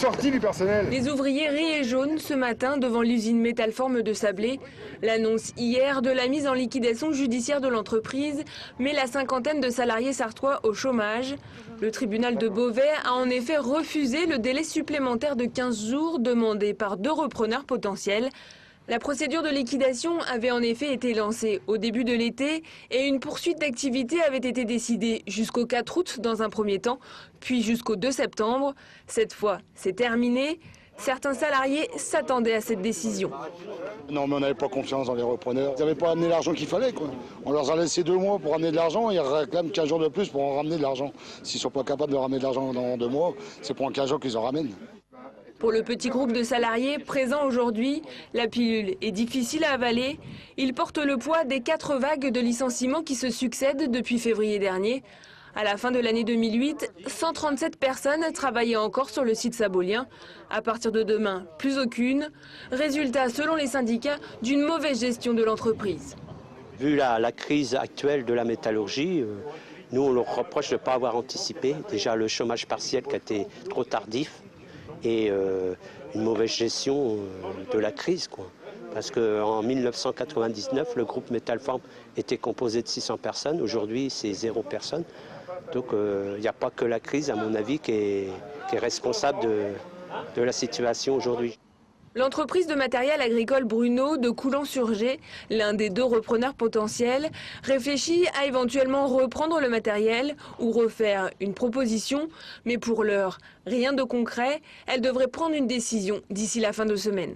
sortie du personnel. Les ouvriers rient et jaunes ce matin devant l'usine Métalforme de Sablé. L'annonce hier de la mise en liquidation judiciaire de l'entreprise met la cinquantaine de salariés sarthois au chômage. Le tribunal de Beauvais a en effet refusé le délai supplémentaire de 15 jours demandé par 2 repreneurs potentiels. La procédure de liquidation avait en effet été lancée au début de l'été et une poursuite d'activité avait été décidée jusqu'au 4 août dans un premier temps, puis jusqu'au 2 septembre. Cette fois, c'est terminé. Certains salariés s'attendaient à cette décision. Non, mais on n'avait pas confiance dans les repreneurs. Ils n'avaient pas amené l'argent qu'il fallait, quoi. On leur a laissé 2 mois pour ramener de l'argent, ils réclament 15 jours de plus pour en ramener de l'argent. S'ils ne sont pas capables de ramener de l'argent dans 2 mois, c'est pour un 15 jours qu'ils en ramènent. Pour le petit groupe de salariés présents aujourd'hui, la pilule est difficile à avaler. Il porte le poids des 4 vagues de licenciements qui se succèdent depuis février dernier. À la fin de l'année 2008, 137 personnes travaillaient encore sur le site sabolien. À partir de demain, plus aucune. Résultat, selon les syndicats, d'une mauvaise gestion de l'entreprise. Vu la crise actuelle de la métallurgie, nous on leur reproche de ne pas avoir anticipé. Déjà le chômage partiel qui a été trop tardif. Et une mauvaise gestion de la crise, quoi. Parce qu'en 1999, le groupe Métalforme était composé de 600 personnes. Aujourd'hui, c'est 0 personne. Donc il n'y a pas que la crise, à mon avis, qui est responsable de la situation aujourd'hui. L'entreprise de matériel agricole Bruno de Coulan-sur-Gers, l'un des 2 repreneurs potentiels, réfléchit à éventuellement reprendre le matériel ou refaire une proposition. Mais pour l'heure, rien de concret. Elle devrait prendre une décision d'ici la fin de semaine.